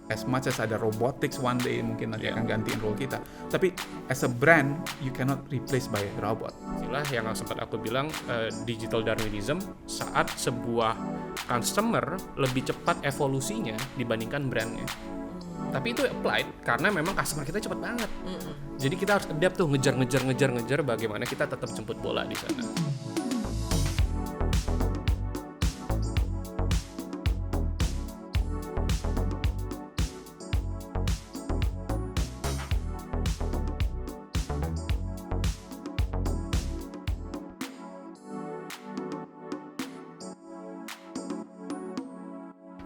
as much as ada robotics one day mungkin nanti akan gantiin role kita, tapi as a brand you cannot replace by robot. Inilah yang sempat aku bilang digital Darwinism, saat sebuah customer lebih cepat evolusinya dibandingkan brandnya. Tapi itu applied karena memang customer kita cepat banget. Jadi kita harus adapt tuh, ngejar bagaimana kita tetap jemput bola di sana.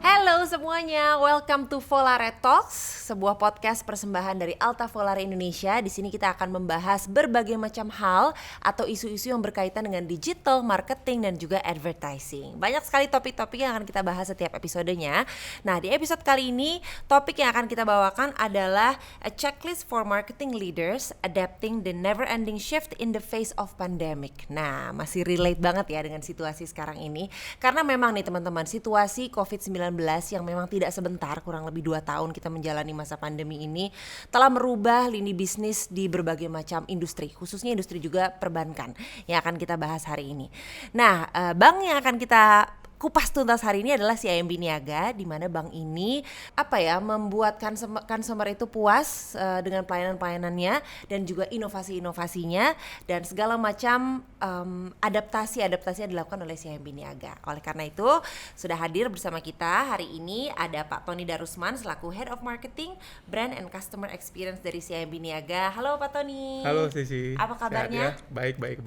Halo semuanya, welcome to Volare Talks, sebuah podcast persembahan dari Alta Volare Indonesia. Di sini kita akan membahas berbagai macam hal atau isu-isu yang berkaitan dengan digital, marketing, dan juga advertising. Banyak sekali topik-topik yang akan kita bahas setiap episodenya. Nah, di episode kali ini, topik yang akan kita bawakan adalah a checklist for marketing leaders adapting the never-ending shift in the face of pandemic. Nah, masih relate banget ya dengan situasi sekarang ini. Karena memang nih teman-teman, situasi COVID-19 yang memang tidak sebentar, kurang lebih 2 tahun kita menjalani masa pandemi ini, telah merubah lini bisnis di berbagai macam industri, khususnya industri juga perbankan yang akan kita bahas hari ini. Nah, bank yang akan kita kupas tuntas hari ini adalah CIMB Niaga, di mana bank ini membuat consumer itu puas dengan pelayanan-pelayanannya dan juga inovasi-inovasinya, dan segala macam adaptasi yang dilakukan oleh CIMB Niaga. Oleh karena itu sudah hadir bersama kita hari ini ada Pak Tony Darusman selaku Head of Marketing, Brand and Customer Experience dari CIMB Niaga. Halo Pak Tony. Halo Sisi. Apa kabarnya? Sehat ya? Baik.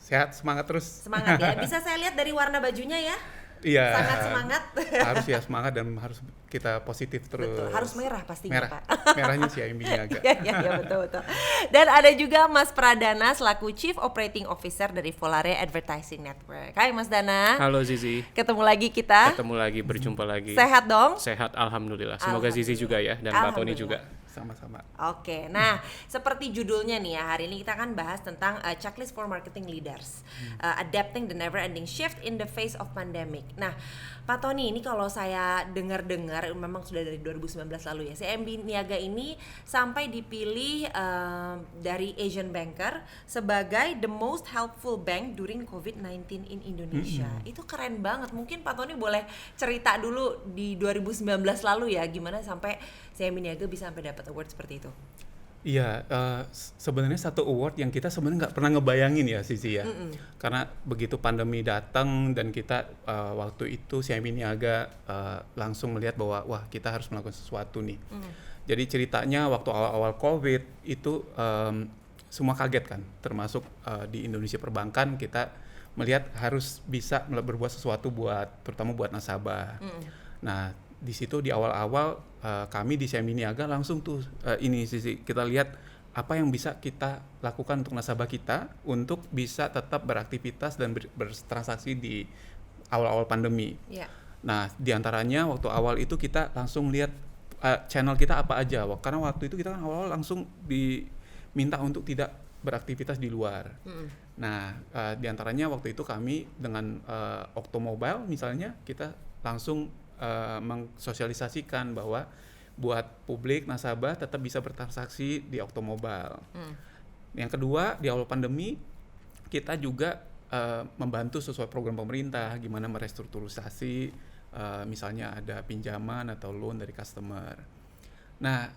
Sehat, semangat terus. Semangat ya. Bisa saya lihat dari warna bajunya ya. Iya. Sangat semangat. Harus ya semangat dan harus kita positif terus. Betul, harus merah pastinya merah. Pak. Merahnya CIMB Niaga. Iya betul. Dan ada juga Mas Pradana selaku Chief Operating Officer dari Volare Advertising Network. Hai Mas Dana. Halo Zizi. Ketemu lagi kita. Berjumpa lagi. Sehat dong? Sehat, alhamdulillah. Semoga Zizi juga ya, dan Pak Tony juga. Sama-sama. Oke, nah seperti judulnya nih ya, hari ini kita akan bahas tentang checklist for marketing leaders, adapting the never-ending shift in the face of pandemic. Nah, Pak Tony, ini kalau saya dengar memang sudah dari 2019 lalu ya, CIMB Niaga ini sampai dipilih dari Asian Banker sebagai the most helpful bank during COVID-19 in Indonesia. Itu keren banget. Mungkin Pak Tony boleh cerita dulu di 2019 lalu ya, gimana sampai CIMB Niaga bisa sampai dapat award seperti itu. Iya, sebenarnya satu award yang kita sebenarnya nggak pernah ngebayangin ya Sisi ya. Karena begitu pandemi datang dan kita waktu itu CIMB Niaga langsung melihat bahwa wah kita harus melakukan sesuatu nih. Jadi ceritanya waktu awal-awal COVID itu semua kaget kan, termasuk di Indonesia perbankan kita melihat harus bisa berbuat sesuatu terutama buat nasabah. Nah, di situ di awal-awal kami di CIMB Niaga langsung tuh Sisi kita lihat apa yang bisa kita lakukan untuk nasabah kita untuk bisa tetap beraktivitas dan bertransaksi di awal-awal pandemi. Nah, diantaranya waktu awal itu kita langsung lihat channel kita apa aja, karena waktu itu kita kan awal-awal langsung diminta untuk tidak beraktivitas di luar. Nah, diantaranya waktu itu kami dengan Octomobile misalnya kita langsung mensosialisasikan bahwa buat publik nasabah tetap bisa bertransaksi di Octomobile. Yang kedua, di awal pandemi kita juga membantu sesuai program pemerintah gimana merestrukturisasi misalnya ada pinjaman atau loan dari customer. Nah,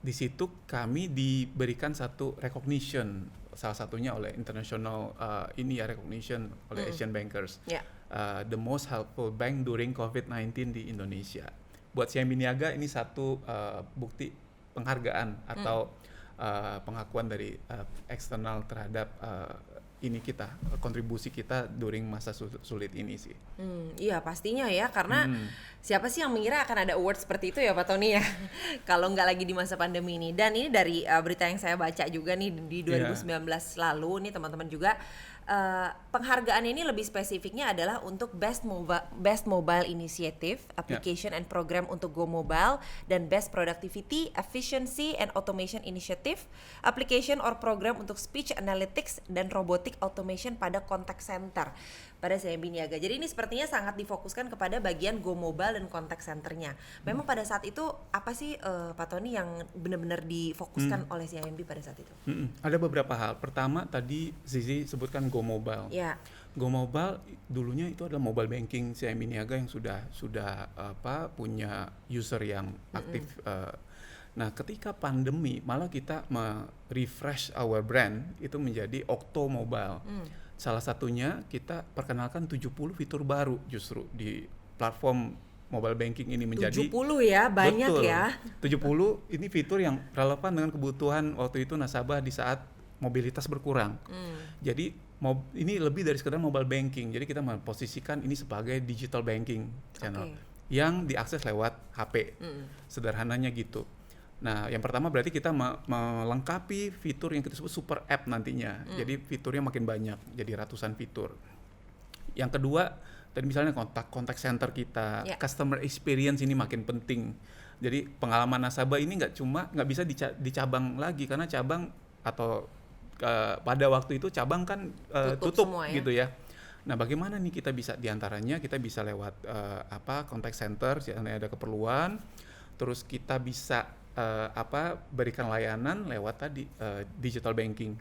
di situ kami diberikan satu recognition, salah satunya oleh international recognition oleh Asian Bankers. The most helpful bank during COVID-19 di Indonesia. Buat CIMB Niaga ini satu bukti penghargaan atau pengakuan dari eksternal terhadap kontribusi kita during masa sulit ini sih. Iya pastinya ya, karena siapa sih yang mengira akan ada award seperti itu ya Pak Tony ya, kalau nggak lagi di masa pandemi ini. Dan ini dari berita yang saya baca juga nih di 2019 lalu nih teman-teman juga, penghargaan ini lebih spesifiknya adalah untuk Best Mobile Initiative, Application and Program untuk Go Mobile, dan Best Productivity, Efficiency and Automation Initiative, Application or Program untuk Speech Analytics dan Robotic Automation pada Contact Center. pada CIMB Niaga. Jadi ini sepertinya sangat difokuskan kepada bagian Go Mobile dan contact center-nya. Memang pada saat itu apa sih Pak Tony yang benar-benar difokuskan oleh CIMB pada saat itu? Ada beberapa hal. Pertama tadi Zizi sebutkan Go Mobile. Ya. Go Mobile dulunya itu adalah mobile banking CIMB Niaga yang sudah punya user yang aktif. Nah, ketika pandemi malah kita refresh our brand itu menjadi Okto Mobile. Salah satunya kita perkenalkan 70 fitur baru justru di platform mobile banking ini menjadi 70 ya, banyak. Betul. Ya. 70 ini fitur yang relevan dengan kebutuhan waktu itu nasabah di saat mobilitas berkurang. Jadi ini lebih dari sekedar mobile banking. Jadi kita memposisikan ini sebagai digital banking channel yang diakses lewat HP. Sederhananya gitu. Nah, yang pertama berarti kita melengkapi fitur yang kita sebut super app nantinya. Jadi fiturnya makin banyak, jadi ratusan fitur. Yang kedua, tadi misalnya kontak center kita, customer experience ini makin penting. Jadi pengalaman nasabah ini nggak bisa di cabang lagi, karena cabang atau pada waktu itu cabang kan tutup semua, gitu ya. Nah, bagaimana nih kita bisa diantaranya kita bisa lewat contact center, misalnya ada keperluan, terus kita bisa berikan layanan lewat tadi digital banking,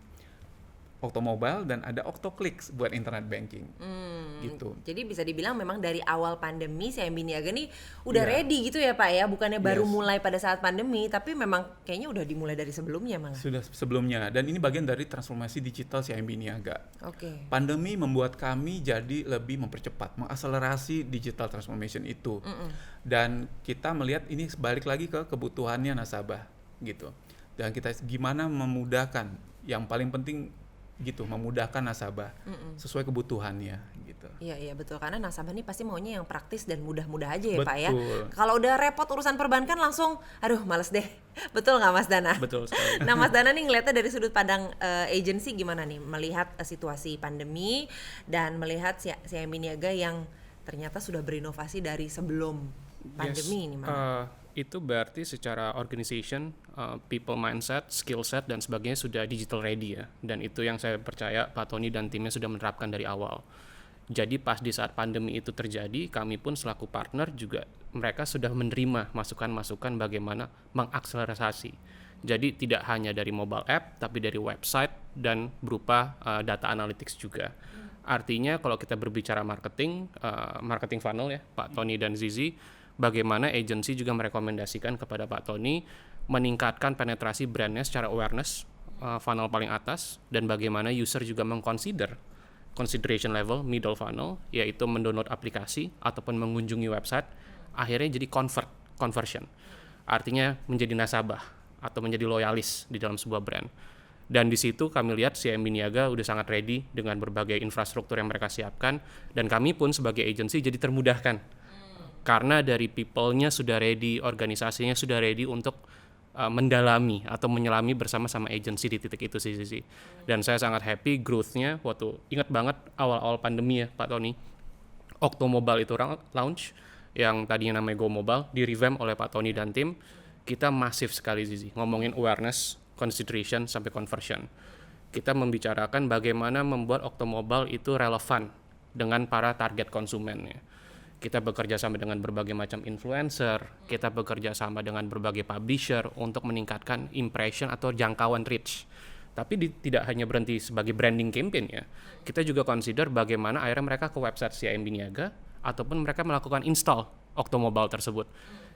Okto Mobile, dan ada Okto Clicks buat internet banking. Gitu. Jadi bisa dibilang memang dari awal pandemi CIMB Niaga nih udah ready gitu ya Pak ya, bukannya baru mulai pada saat pandemi, tapi memang kayaknya udah dimulai dari sebelumnya malah. Sudah sebelumnya, dan ini bagian dari transformasi digital CIMB Niaga. Pandemi membuat kami jadi lebih mempercepat, mengakselerasi digital transformation itu. Dan kita melihat ini balik lagi ke kebutuhannya nasabah gitu. Dan kita gimana memudahkan, yang paling penting gitu, memudahkan nasabah sesuai kebutuhannya gitu. Iya betul, karena nasabah nih pasti maunya yang praktis dan mudah-mudah aja ya betul. Pak ya. Kalau udah repot urusan perbankan langsung aduh males deh. Betul nggak Mas Dana? Betul sekali. Nah Mas Dana nih ngeliatnya dari sudut pandang agency gimana nih melihat situasi pandemi dan melihat CIMB Niaga yang ternyata sudah berinovasi dari sebelum pandemi ini itu berarti secara organization, people mindset, skill set dan sebagainya sudah digital ready ya. Dan itu yang saya percaya Pak Tony dan timnya sudah menerapkan dari awal. Jadi pas di saat pandemi itu terjadi, kami pun selaku partner juga mereka sudah menerima masukan-masukan bagaimana mengakselerasi. Jadi tidak hanya dari mobile app, tapi dari website dan berupa data analytics juga. Artinya kalau kita berbicara marketing funnel ya, Pak Tony dan Zizi, bagaimana agency juga merekomendasikan kepada Pak Tony meningkatkan penetrasi brandnya secara awareness, funnel paling atas, dan bagaimana user juga consideration level middle funnel, yaitu mendownload aplikasi ataupun mengunjungi website, akhirnya jadi conversion, artinya menjadi nasabah atau menjadi loyalis di dalam sebuah brand. Dan di situ kami lihat CIMB Niaga udah sangat ready dengan berbagai infrastruktur yang mereka siapkan, dan kami pun sebagai agency jadi termudahkan. Karena dari people-nya sudah ready, organisasinya sudah ready untuk mendalami atau menyelami bersama-sama agency di titik itu sih. Dan saya sangat happy growth-nya waktu ingat banget awal-awal pandemi ya Pak Tony. Okto Mobile itu launch, yang tadinya namanya Go Mobile, di revamp oleh Pak Tony dan tim. Kita masif sekali Zizi, ngomongin awareness, consideration, sampai conversion. Kita membicarakan bagaimana membuat Okto Mobile itu relevan dengan para target konsumennya. Kita bekerja sama dengan berbagai macam influencer, kita bekerja sama dengan berbagai publisher untuk meningkatkan impression atau jangkauan reach. Tapi tidak hanya berhenti sebagai branding campaign ya. Kita juga consider bagaimana akhirnya mereka ke website CIMB Niaga ataupun mereka melakukan install Okto Mobile tersebut.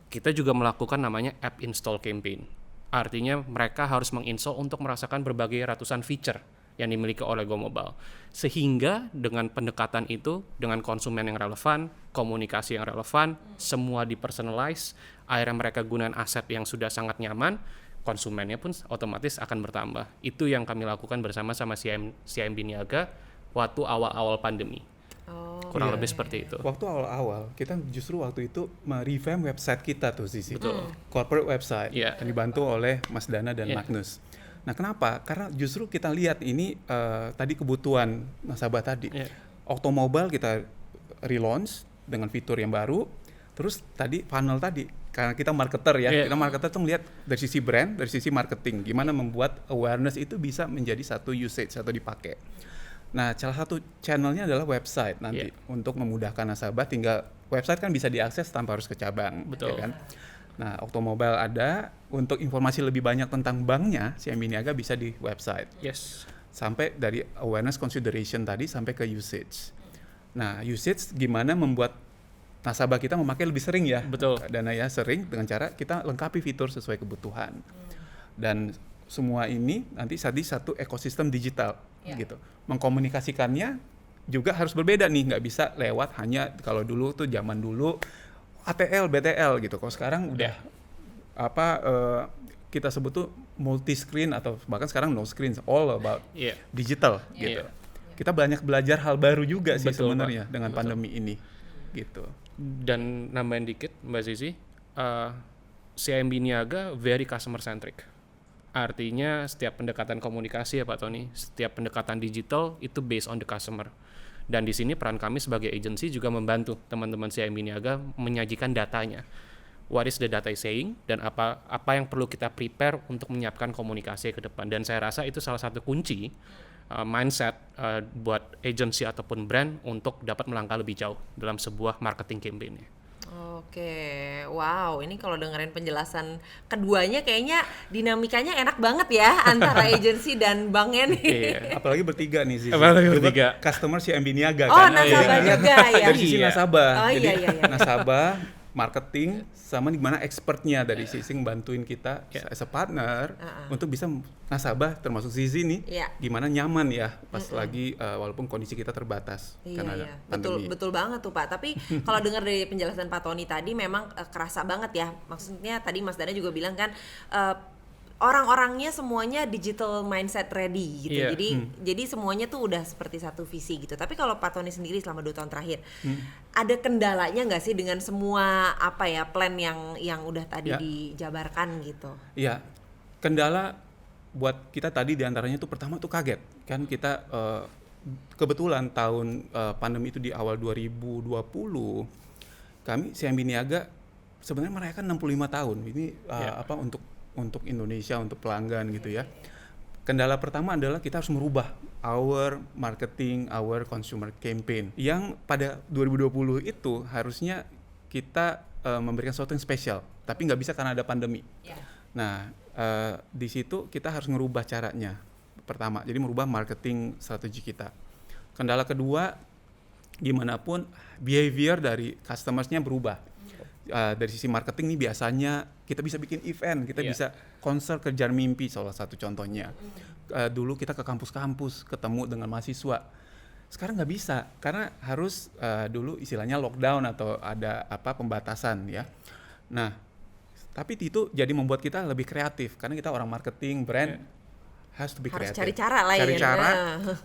Kita juga melakukan namanya app install campaign. Artinya mereka harus menginstall untuk merasakan berbagai ratusan feature yang dimiliki oleh Go Mobile. Sehingga dengan pendekatan itu, dengan konsumen yang relevan, komunikasi yang relevan, semua dipersonalize, akhirnya mereka gunakan aset yang sudah sangat nyaman, konsumennya pun otomatis akan bertambah. Itu yang kami lakukan bersama-sama CIMB Niaga waktu awal-awal pandemi. Kurang lebih seperti itu. Waktu awal-awal, kita justru waktu itu merevamp website kita tuh Zizi. Corporate website, yang dibantu oleh Mas Dana dan Magnus. Nah kenapa? Karena justru kita lihat ini tadi kebutuhan nasabah tadi. Okto Mobile kita relaunch dengan fitur yang baru. Terus tadi funnel tadi, karena kita marketer ya, kita marketer tuh melihat dari sisi brand, dari sisi marketing, gimana membuat awareness itu bisa menjadi satu usage atau dipakai. Nah, salah satu channelnya adalah website nanti untuk memudahkan nasabah. Tinggal website kan bisa diakses tanpa harus ke cabang, Betul. ya kan? Nah, Oktomobile ada. Untuk informasi lebih banyak tentang banknya, CIMB Niaga bisa di website. Yes. Sampai dari awareness consideration tadi sampai ke usage. Nah, usage gimana membuat nasabah kita memakai lebih sering ya? Betul. Dana ya sering dengan cara kita lengkapi fitur sesuai kebutuhan. Dan semua ini nanti satu ekosistem digital gitu. Mengkomunikasikannya juga harus berbeda nih, nggak bisa lewat hanya kalau dulu tuh zaman dulu ATL, BTL gitu. Kalau sekarang udah kita sebut tuh multi screen atau bahkan sekarang no screen, all about digital gitu. Kita banyak belajar hal baru juga sih sebenarnya dengan pandemi ini gitu. Dan nambahin dikit Mbak Zizi, CIMB Niaga very customer centric. Artinya setiap pendekatan komunikasi ya Pak Tony, setiap pendekatan digital itu based on the customer. Dan di sini peran kami sebagai agency juga membantu teman-teman CIMB Niaga menyajikan datanya. What is the data is saying dan apa yang perlu kita prepare untuk menyiapkan komunikasi ke depan. Dan saya rasa itu salah satu kunci mindset buat agency ataupun brand untuk dapat melangkah lebih jauh dalam sebuah marketing campaign-nya. Oke, wow, ini kalau dengerin penjelasan keduanya kayaknya dinamikanya enak banget ya antara agency dan banknya nih. Apalagi bertiga nih sih. Apalagi bertiga. Customer CIMB Niaga kan. Nasabah juga ya. Dari sisi nasabah. Jadi nasabah, marketing, sama gimana expertnya dari sisi bantuin kita as a partner untuk bisa nasabah termasuk Zizi nih gimana nyaman ya pas lagi walaupun kondisi kita terbatas karena ada pandemi. Betul banget tuh Pak. Tapi kalau dengar dari penjelasan Pak Tony tadi memang kerasa banget ya. Maksudnya tadi Mas Dana juga bilang kan orang-orangnya semuanya digital mindset ready gitu. Jadi semuanya tuh udah seperti satu visi gitu. Tapi kalau Pak Tony sendiri selama 2 tahun terakhir, ada kendalanya nggak sih dengan semua plan yang udah tadi dijabarkan gitu? Iya, kendala buat kita tadi diantaranya tuh pertama tuh kaget kan kita kebetulan tahun pandemi itu di awal 2020 kami CIMB Niaga sebenarnya merayakan 65 tahun ini untuk Indonesia, untuk pelanggan gitu ya. Kendala pertama adalah kita harus merubah our marketing, our consumer campaign yang pada 2020 itu harusnya kita memberikan sesuatu yang spesial, tapi nggak bisa karena ada pandemi. Nah, di situ kita harus merubah caranya pertama, jadi merubah marketing strategi kita. Kendala kedua, gimana pun behavior dari customersnya berubah. Dari sisi marketing nih biasanya kita bisa bikin event, kita bisa konser kejar mimpi salah satu contohnya. Dulu kita ke kampus-kampus ketemu dengan mahasiswa. Sekarang nggak bisa karena harus dulu istilahnya lockdown atau ada pembatasan ya. Nah, tapi itu jadi membuat kita lebih kreatif karena kita orang marketing, brand has to be kreatif. Harus cari cara lah cari cara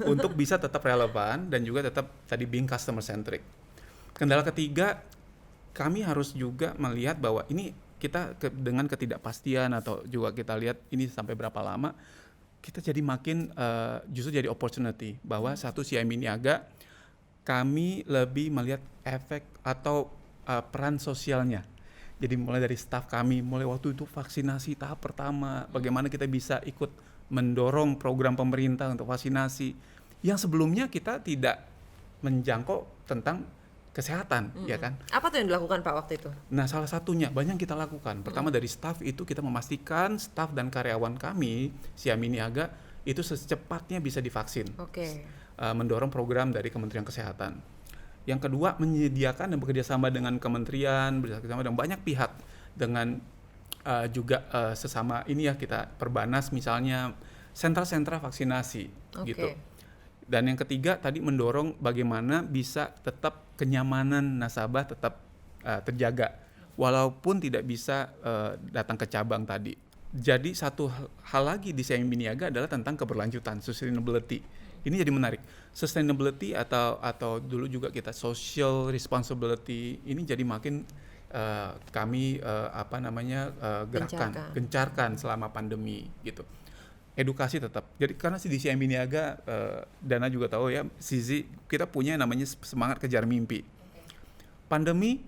untuk bisa tetap relevan dan juga tetap tadi being customer centric. Kendala ketiga, kami harus juga melihat bahwa ini kita dengan ketidakpastian atau juga kita lihat ini sampai berapa lama, kita jadi makin justru jadi opportunity bahwa satu CIMB Niaga kami lebih melihat efek atau peran sosialnya. Jadi mulai dari staff kami, mulai waktu itu vaksinasi tahap pertama, bagaimana kita bisa ikut mendorong program pemerintah untuk vaksinasi yang sebelumnya kita tidak menjangkau tentang kesehatan, ya kan? Apa tuh yang dilakukan Pak waktu itu? Nah, salah satunya banyak kita lakukan. Pertama dari staff itu kita memastikan staff dan karyawan kami CIMB Niaga itu secepatnya bisa divaksin. Mendorong program dari Kementerian Kesehatan. Yang kedua, menyediakan dan bekerjasama dengan kementerian, bekerjasama dengan banyak pihak, dengan juga sesama ini ya kita Perbanas misalnya, sentra-sentra vaksinasi gitu. Dan yang ketiga tadi mendorong bagaimana bisa tetap kenyamanan nasabah tetap terjaga walaupun tidak bisa datang ke cabang tadi. Jadi satu hal lagi di CIMB Niaga adalah tentang keberlanjutan, sustainability. Ini jadi menarik. Sustainability atau dulu juga kita social responsibility ini jadi makin kami gencarkan selama pandemi gitu. Edukasi tetap. Jadi karena di CIMB Niaga Dana juga tahu ya, Zizi kita punya namanya semangat kejar mimpi. Pandemi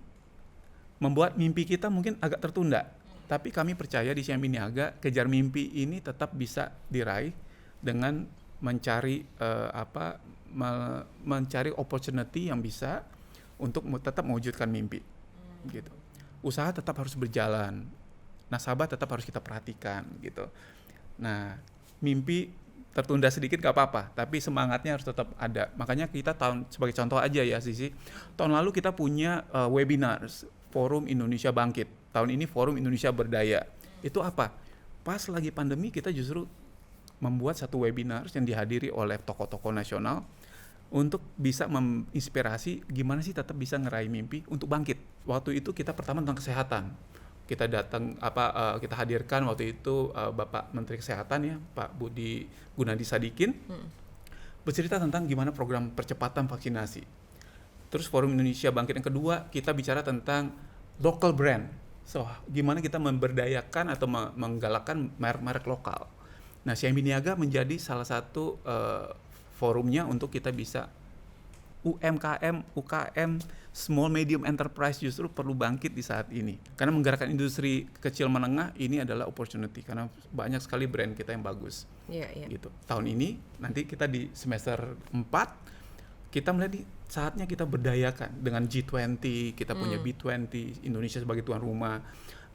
membuat mimpi kita mungkin agak tertunda. Tapi kami percaya di CIMB Niaga kejar mimpi ini tetap bisa diraih dengan mencari mencari opportunity yang bisa untuk tetap mewujudkan mimpi, gitu. Usaha tetap harus berjalan, nasabah tetap harus kita perhatikan, gitu. Nah, mimpi tertunda sedikit gak apa-apa, tapi semangatnya harus tetap ada. Makanya kita sebagai contoh aja ya Sisi, tahun lalu kita punya webinars, Forum Indonesia Bangkit. Tahun ini Forum Indonesia Berdaya. Itu apa? Pas lagi pandemi kita justru membuat satu webinar yang dihadiri oleh tokoh-tokoh nasional untuk bisa menginspirasi gimana sih tetap bisa ngeraih mimpi untuk bangkit. Waktu itu kita pertama tentang kesehatan. Kita kita hadirkan waktu itu Bapak Menteri Kesehatan ya, Pak Budi Gunadi Sadikin, bercerita tentang gimana program percepatan vaksinasi. Terus Forum Indonesia Bangkit yang kedua, kita bicara tentang local brand. So, gimana kita memberdayakan atau menggalakkan merek-merek lokal. Nah, CIMB Niaga menjadi salah satu forumnya untuk kita bisa UMKM, UKM, small medium enterprise justru perlu bangkit di saat ini. Karena menggerakkan industri kecil menengah ini adalah opportunity karena banyak sekali brand kita yang bagus. Gitu. Tahun ini nanti kita di semester 4 kita melihat saatnya kita berdayakan dengan G20, kita punya B20, Indonesia sebagai tuan rumah.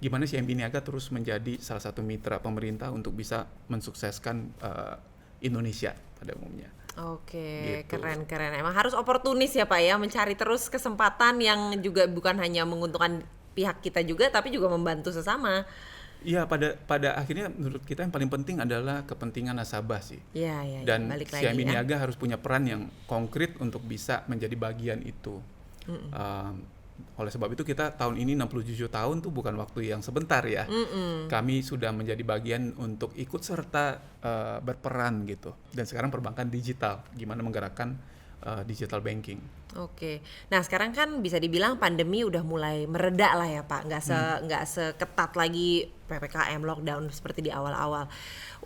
Gimana CIMB Niaga terus menjadi salah satu mitra pemerintah untuk bisa mensukseskan Indonesia pada umumnya. Oke, Gitu. keren. Emang harus oportunis ya Pak ya, mencari terus kesempatan yang juga bukan hanya menguntungkan pihak kita juga, tapi juga membantu sesama. Iya, pada akhirnya menurut kita yang paling penting adalah kepentingan nasabah sih. Iya. Dan Balik lagi CIMB ya. Niaga harus punya peran yang konkret untuk bisa menjadi bagian itu. Oleh sebab itu kita tahun ini 67 tahun tuh bukan waktu yang sebentar ya. Kami sudah menjadi bagian untuk ikut serta berperan gitu. Dan sekarang perbankan digital, gimana menggerakkan digital banking. Oke, nah sekarang kan bisa dibilang pandemi udah mulai mereda lah ya Pak, nggak seketat lagi PPKM lockdown seperti di awal-awal.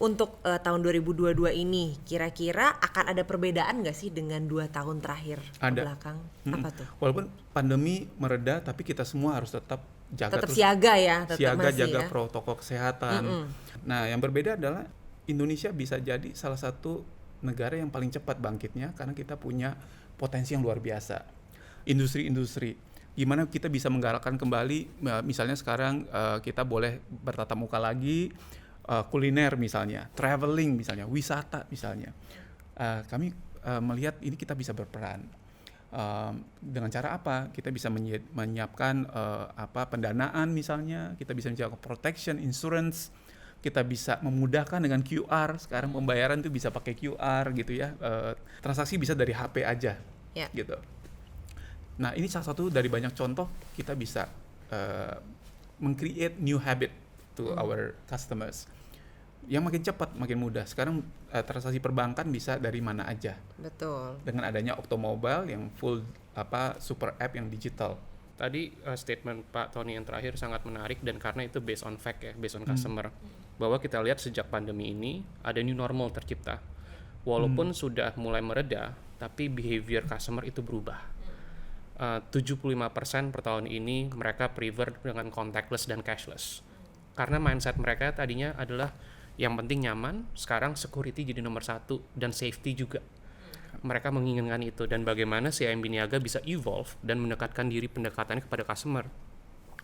Untuk tahun 2022 ini, kira-kira akan ada perbedaan nggak sih dengan 2 tahun terakhir ke belakang? Apa tuh? Walaupun pandemi mereda, tapi kita semua harus tetap jaga Tetap siaga ya, jaga ya. protokol kesehatan. Nah, yang berbeda adalah Indonesia bisa jadi salah satu negara yang paling cepat bangkitnya karena kita punya potensi yang luar biasa. Industri-industri, gimana kita bisa menggalakkan kembali, misalnya sekarang kita boleh bertatap muka lagi, kuliner misalnya, traveling misalnya, wisata misalnya. Kami melihat ini kita bisa berperan. Dengan cara apa? Kita bisa menyiapkan pendanaan misalnya, kita bisa menyiapkan protection, insurance, kita bisa memudahkan dengan QR. Sekarang pembayaran tuh bisa pakai QR gitu ya. Transaksi bisa dari HP aja, gitu. Nah, ini salah satu dari banyak contoh kita bisa meng-create new habit to our customers. Yang makin cepat, makin mudah. Sekarang transaksi perbankan bisa dari mana aja. Betul. Dengan adanya Oktomobile yang full super app yang digital. Tadi statement Pak Tony yang terakhir sangat menarik dan karena itu based on fact ya, based on customer. Bahwa kita lihat sejak pandemi ini ada new normal tercipta. Walaupun sudah mulai mereda, tapi behavior customer itu berubah. 75% per tahun ini mereka prefer dengan contactless dan cashless. Karena mindset mereka tadinya adalah yang penting nyaman, sekarang security jadi nomor 1 dan safety juga. Mereka menginginkan itu dan bagaimana CIMB Niaga bisa evolve dan mendekatkan diri pendekatannya kepada customer.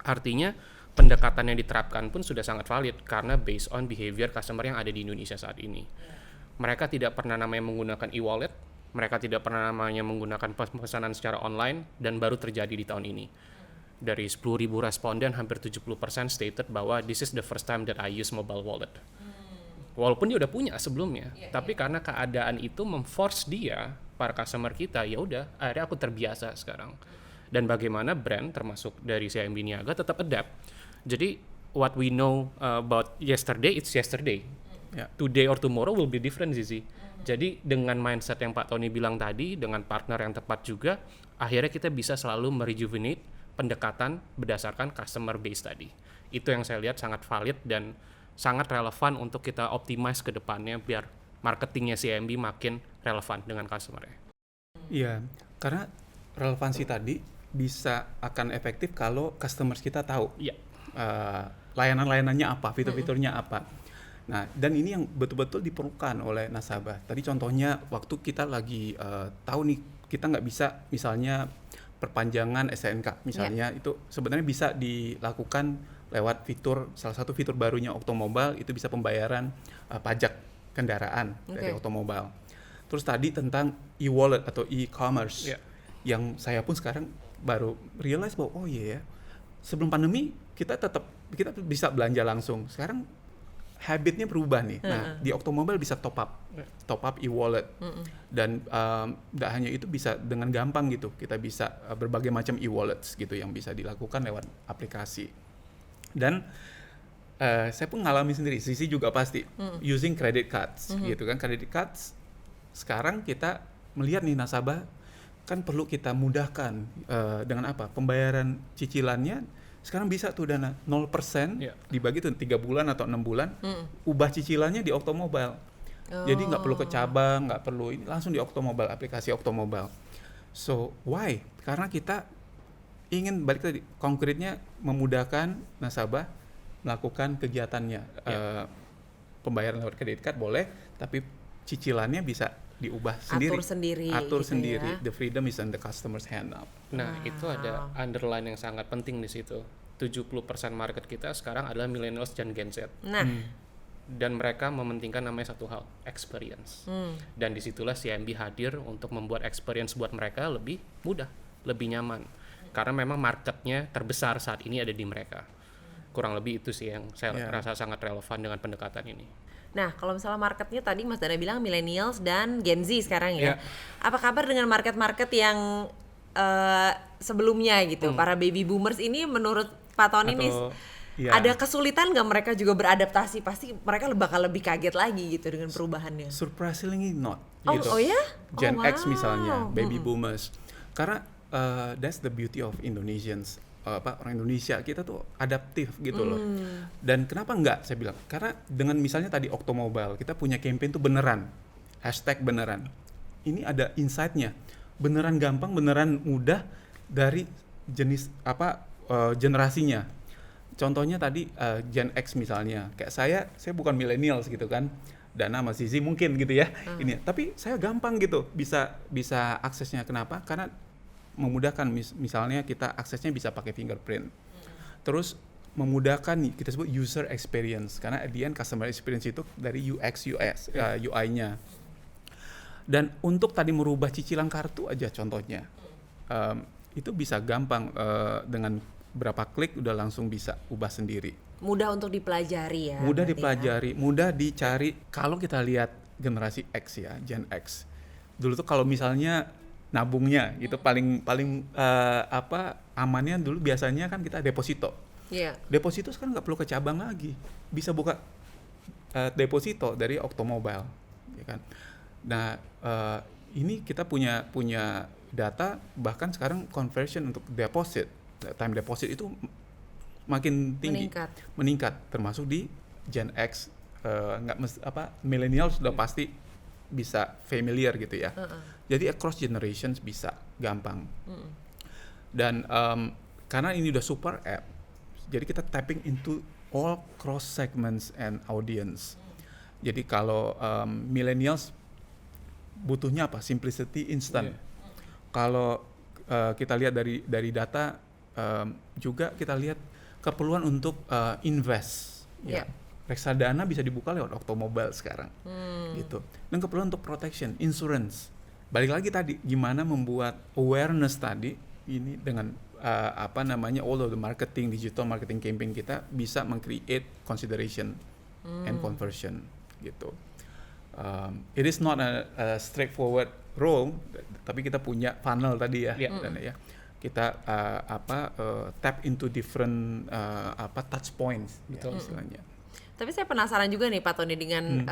Artinya pendekatan yang diterapkan pun sudah sangat valid karena based on behavior customer yang ada di Indonesia saat ini. Mereka tidak pernah namanya menggunakan e-wallet, mereka tidak pernah namanya menggunakan pemesanan secara online dan baru terjadi di tahun ini. Dari 10.000 responden, hampir 70% stated bahwa this is the first time that I use mobile wallet. Walaupun dia udah punya sebelumnya, tapi karena keadaan itu memforce dia, para customer kita, ya udah, akhirnya aku terbiasa sekarang. Dan bagaimana brand termasuk dari CIMB Niaga tetap adapt. Jadi what we know about yesterday, it's yesterday. Today or tomorrow will be different, Zizi. Jadi dengan mindset yang Pak Tony bilang tadi, dengan partner yang tepat juga, akhirnya kita bisa selalu merejuvenate pendekatan berdasarkan customer base tadi. Itu yang saya lihat sangat valid dan sangat relevan untuk kita optimize ke depannya biar marketingnya CIMB makin relevan dengan customer-nya. Iya, karena relevansi tadi bisa akan efektif kalau customers kita tahu layanan-layanannya apa, fitur-fiturnya apa. Nah, dan ini yang betul-betul diperlukan oleh nasabah. Tadi contohnya waktu kita lagi tahu nih kita nggak bisa misalnya perpanjangan STNK misalnya itu sebenarnya bisa dilakukan lewat salah satu fitur barunya Oktomobile itu bisa pembayaran pajak kendaraan dari Oktomobile. Terus tadi tentang e-wallet atau e-commerce yang saya pun sekarang baru realize bahwa sebelum pandemi kita bisa belanja langsung. Sekarang habitnya berubah nih. Nah, di Oktomobile bisa top up e-wallet. Dan tidak hanya itu bisa dengan gampang gitu. Kita bisa berbagai macam e-wallets gitu yang bisa dilakukan lewat aplikasi. Dan saya pun ngalami sendiri, Sisi juga pasti using credit cards gitu kan. Credit cards sekarang kita melihat nih nasabah kan perlu kita mudahkan dengan apa? Pembayaran cicilannya sekarang bisa tuh Dana 0% dibagi tuh 3 bulan atau 6 bulan ubah cicilannya di Oktomobile. Jadi nggak perlu ke cabang, nggak perlu ini, langsung di Oktomobile, aplikasi Oktomobile. So why? Karena kita ingin balik tadi konkretnya memudahkan nasabah melakukan kegiatannya. Pembayaran lewat kredit card boleh, tapi cicilannya bisa diubah sendiri. Atur sendiri. Ya. The freedom is in the customer's hand now. Nah, itu ada underline yang sangat penting di situ. 70% market kita sekarang adalah millennials dan Gen Z. Nah, dan mereka mementingkan namanya satu hal, experience. Dan disitulah CIMB hadir untuk membuat experience buat mereka lebih mudah, lebih nyaman. Karena memang marketnya terbesar saat ini ada di mereka. Kurang lebih itu sih yang saya rasa sangat relevan dengan pendekatan ini. Nah, kalau misalnya marketnya tadi Mas Dana bilang millennials dan Gen Z sekarang ya. Apa kabar dengan market-market yang sebelumnya gitu? Para baby boomers ini menurut Pak Tony nih ada kesulitan nggak mereka juga beradaptasi? Pasti mereka bakal lebih kaget lagi gitu dengan perubahannya. Surprisingly not. Oh ya? Gen X misalnya, baby boomers. Karena that's the beauty of Indonesians. Orang Indonesia kita tuh adaptif gitu loh. Dan kenapa enggak saya bilang? Karena dengan misalnya tadi Oktomobile, kita punya campaign tuh beneran. #beneran. Ini ada insight-nya. Beneran gampang, beneran mudah dari jenis generasinya. Contohnya tadi Gen X misalnya. Kayak saya bukan millennials gitu kan. Dana sama Sisi mungkin gitu ya. Ini, tapi saya gampang gitu bisa aksesnya. Kenapa? Karena memudahkan misalnya kita aksesnya bisa pakai fingerprint. Terus memudahkan kita sebut user experience karena at the end customer experience itu dari UI-nya. Dan untuk tadi merubah cicilan kartu aja contohnya. Itu bisa gampang dengan berapa klik udah langsung bisa ubah sendiri. Mudah untuk dipelajari ya. Mudah dipelajari, mudah dicari. Kalau kita lihat generasi X ya, Gen X. Dulu tuh kalau misalnya nabungnya itu paling amannya dulu biasanya kan kita deposito. Deposito sekarang nggak perlu ke cabang lagi, bisa buka deposito dari Oktomobile, ya kan. Nah ini kita punya data bahkan sekarang conversion untuk deposit, time deposit itu makin tinggi, meningkat termasuk di Gen X, millennial sudah pasti bisa familiar gitu ya. Jadi across generations bisa gampang. Dan karena ini udah super app, jadi kita tapping into all cross segments and audience. Jadi kalau millennials butuhnya apa? Simplicity, instant. Kalau kita lihat dari data juga kita lihat keperluan untuk invest. Reksadana bisa dibuka lewat Oktomobile sekarang, gitu. Dan keperluan untuk protection, insurance. Balik lagi tadi, gimana membuat awareness tadi ini dengan all of the marketing, digital marketing campaign kita bisa meng-create consideration and conversion, gitu. It is not a straightforward role, tapi kita punya funnel tadi ya, dan ya kita tap into different touch points, gitu istilahnya. Tapi saya penasaran juga nih Pak Tony dengan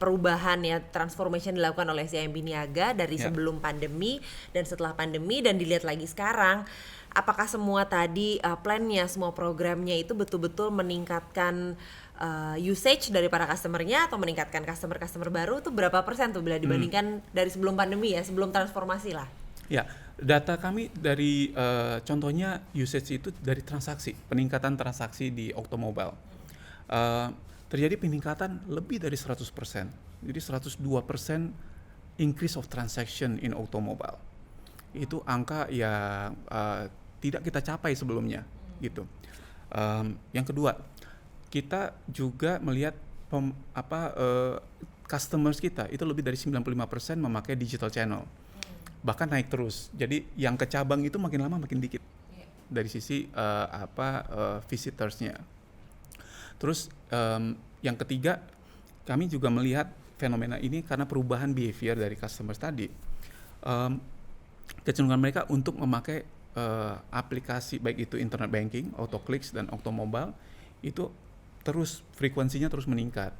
perubahan ya, transformation dilakukan oleh CIMB Niaga dari sebelum pandemi dan setelah pandemi dan dilihat lagi sekarang. Apakah semua tadi plan-nya, semua programnya itu betul-betul meningkatkan usage dari para customer-nya atau meningkatkan customer baru itu berapa persen tuh bila dibandingkan dari sebelum pandemi ya, sebelum transformasi lah? Ya, data kami dari contohnya usage itu dari transaksi, peningkatan transaksi di Oktomobile. terjadi peningkatan lebih dari 100%. Jadi 102% increase of transaction in automobile. Itu angka yang tidak kita capai sebelumnya gitu. Yang kedua, kita juga melihat customers kita itu lebih dari 95% memakai digital channel. Bahkan naik terus. Jadi yang ke cabang itu makin lama makin dikit dari sisi visitorsnya. Terus yang ketiga, kami juga melihat fenomena ini karena perubahan behavior dari customers tadi. Kecenderungan mereka untuk memakai aplikasi baik itu internet banking, AutoClicks dan Automobile itu frekuensinya terus meningkat.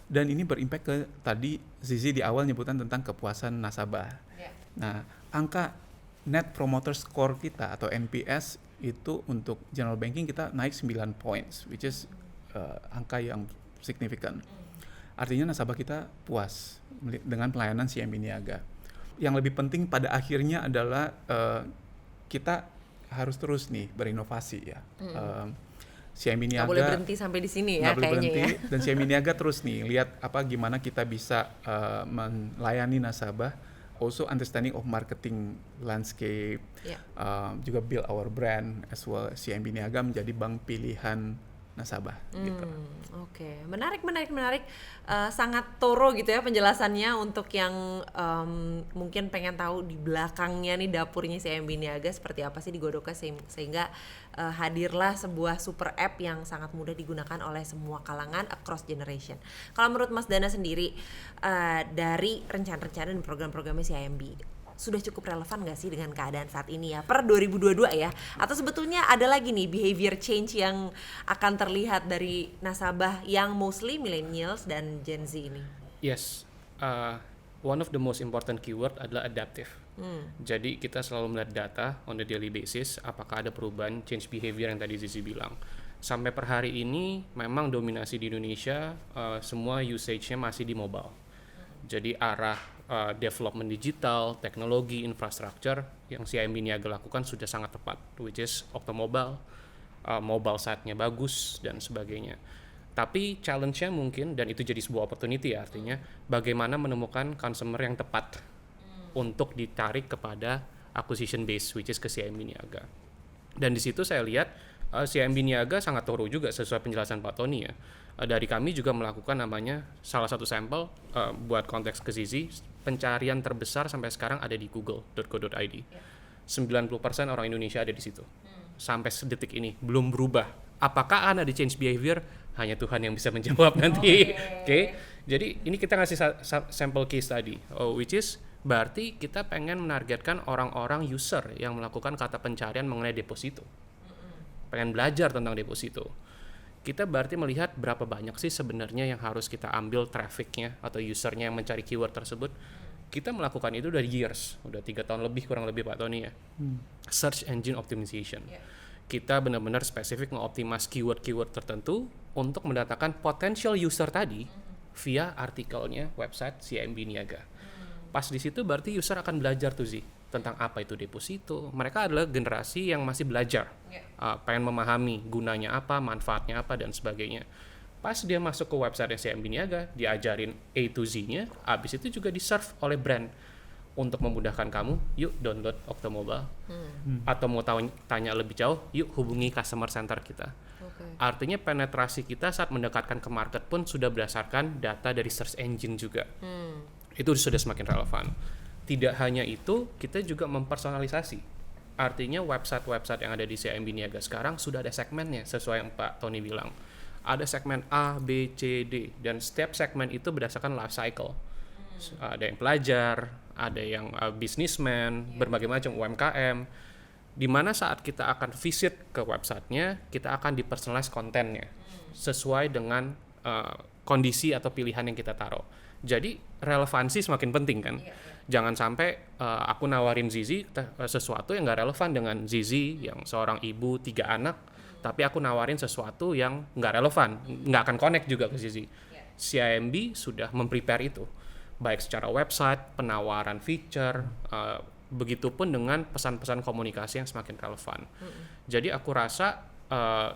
Dan ini berimpact ke tadi Zizi di awal nyebutan tentang kepuasan nasabah. Nah, angka Net Promoter Score kita atau NPS itu untuk general banking kita naik 9 points, which is angka yang signifikan. Artinya nasabah kita puas dengan pelayanan CIMB Niaga. Yang lebih penting pada akhirnya adalah kita harus terus nih berinovasi ya. CIMB Niaga nggak boleh berhenti sampai di sini ya kayaknya ya. Dan CIMB Niaga terus nih lihat gimana kita bisa melayani nasabah, also understanding of marketing landscape, juga build our brand as well. CIMB Niaga menjadi bank pilihan nasabah gitu. Oke. Menarik. Sangat thorough gitu ya penjelasannya untuk yang mungkin pengen tahu di belakangnya nih dapurnya CIMB Niaga seperti apa sih di Godoka, sehingga hadirlah sebuah super app yang sangat mudah digunakan oleh semua kalangan across generation. Kalau menurut Mas Dana sendiri, dari rencana-rencana dan program-programnya CIMB sudah cukup relevan nggak sih dengan keadaan saat ini ya per 2022 ya? Atau sebetulnya ada lagi nih behavior change yang akan terlihat dari nasabah yang mostly millennials dan Gen Z ini? Yes, one of the most important keyword adalah adaptive. Jadi kita selalu melihat data on the daily basis apakah ada perubahan change behavior yang tadi Zizi bilang. Sampai per hari ini memang dominasi di Indonesia semua usage-nya masih di mobile. Jadi arah development digital, teknologi, infrastructure yang CIMB Niaga lakukan sudah sangat tepat, which is Automobile, mobile site-nya bagus dan sebagainya. Tapi challenge-nya mungkin, dan itu jadi sebuah opportunity ya, artinya bagaimana menemukan consumer yang tepat untuk ditarik kepada acquisition base, which is ke CIMB Niaga. Dan di situ saya lihat CIMB Niaga sangat thorough juga sesuai penjelasan Pak Tony ya. Dari kami juga melakukan namanya salah satu sampel buat konteks ke Zizi, pencarian terbesar sampai sekarang ada di google.co.id. 90% orang Indonesia ada di situ. Sampai sedetik ini belum berubah. Apakah ada change behavior? Hanya Tuhan yang bisa menjawab nanti. Oke. Jadi ini kita ngasih sampel case tadi, which is berarti kita pengen menargetkan orang-orang user yang melakukan kata pencarian mengenai deposito. Pengen belajar tentang deposito. Kita berarti melihat berapa banyak sih sebenarnya yang harus kita ambil trafficnya atau usernya yang mencari keyword tersebut. Kita melakukan itu dari years, udah 3 tahun lebih kurang lebih Pak Tony ya. Search engine optimization. Kita benar-benar spesifik mengoptimas keyword-keyword tertentu untuk mendatangkan potential user tadi via artikelnya website CIMB Niaga. Pas di situ berarti user akan belajar tuh Zi tentang apa itu deposito. Mereka adalah generasi yang masih belajar, pengen memahami gunanya apa, manfaatnya apa, dan sebagainya. Pas dia masuk ke website CIMB Niaga, diajarin A to Z-nya, abis itu juga di-serve oleh brand untuk memudahkan kamu, yuk download Automobile. Atau mau tanya lebih jauh, yuk hubungi customer center kita. Artinya penetrasi kita saat mendekatkan ke market pun sudah berdasarkan data dari search engine juga. Itu sudah semakin relevan. Tidak hanya itu, kita juga mempersonalisasi. Artinya website-website yang ada di CIMB Niaga sekarang sudah ada segmennya sesuai yang Pak Tony bilang. Ada segmen A, B, C, D, dan setiap segmen itu berdasarkan life cycle. Ada yang pelajar, ada yang businessman, berbagai macam UMKM. Di mana saat kita akan visit ke websitenya, kita akan dipersonalize kontennya sesuai dengan kondisi atau pilihan yang kita taruh. Jadi relevansi semakin penting kan. Jangan sampai aku nawarin Zizi sesuatu yang nggak relevan dengan Zizi yang seorang ibu 3 anak, tapi aku nawarin sesuatu yang nggak relevan, nggak akan connect juga ke Zizi. CIMB sudah memprepare itu, baik secara website, penawaran feature, begitupun dengan pesan-pesan komunikasi yang semakin relevan. Jadi aku rasa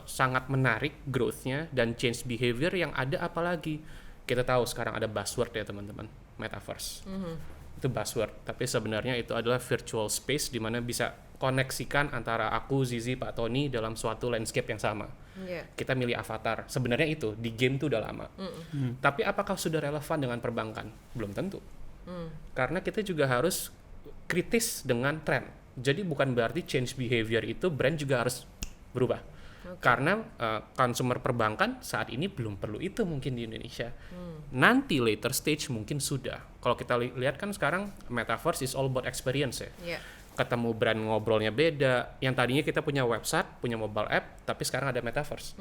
sangat menarik growth-nya dan change behavior yang ada. Apalagi kita tahu sekarang ada buzzword ya teman-teman, metaverse. Itu buzzword, tapi sebenarnya itu adalah virtual space di mana bisa koneksikan antara aku, Zizi, Pak Tony dalam suatu landscape yang sama. Kita milih avatar. Sebenarnya itu di game tuh udah lama. Tapi apakah sudah relevan dengan perbankan? Belum tentu. Karena kita juga harus kritis dengan tren. Jadi bukan berarti change behavior itu brand juga harus berubah. Karena consumer perbankan saat ini belum perlu itu mungkin di Indonesia. Nanti later stage mungkin sudah. Kalau kita lihat kan sekarang metaverse is all about experience ya. Ketemu brand ngobrolnya beda. Yang tadinya kita punya website, punya mobile app, tapi sekarang ada metaverse.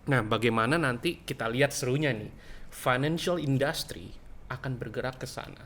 Nah, bagaimana nanti kita lihat serunya nih, financial industry akan bergerak ke sana,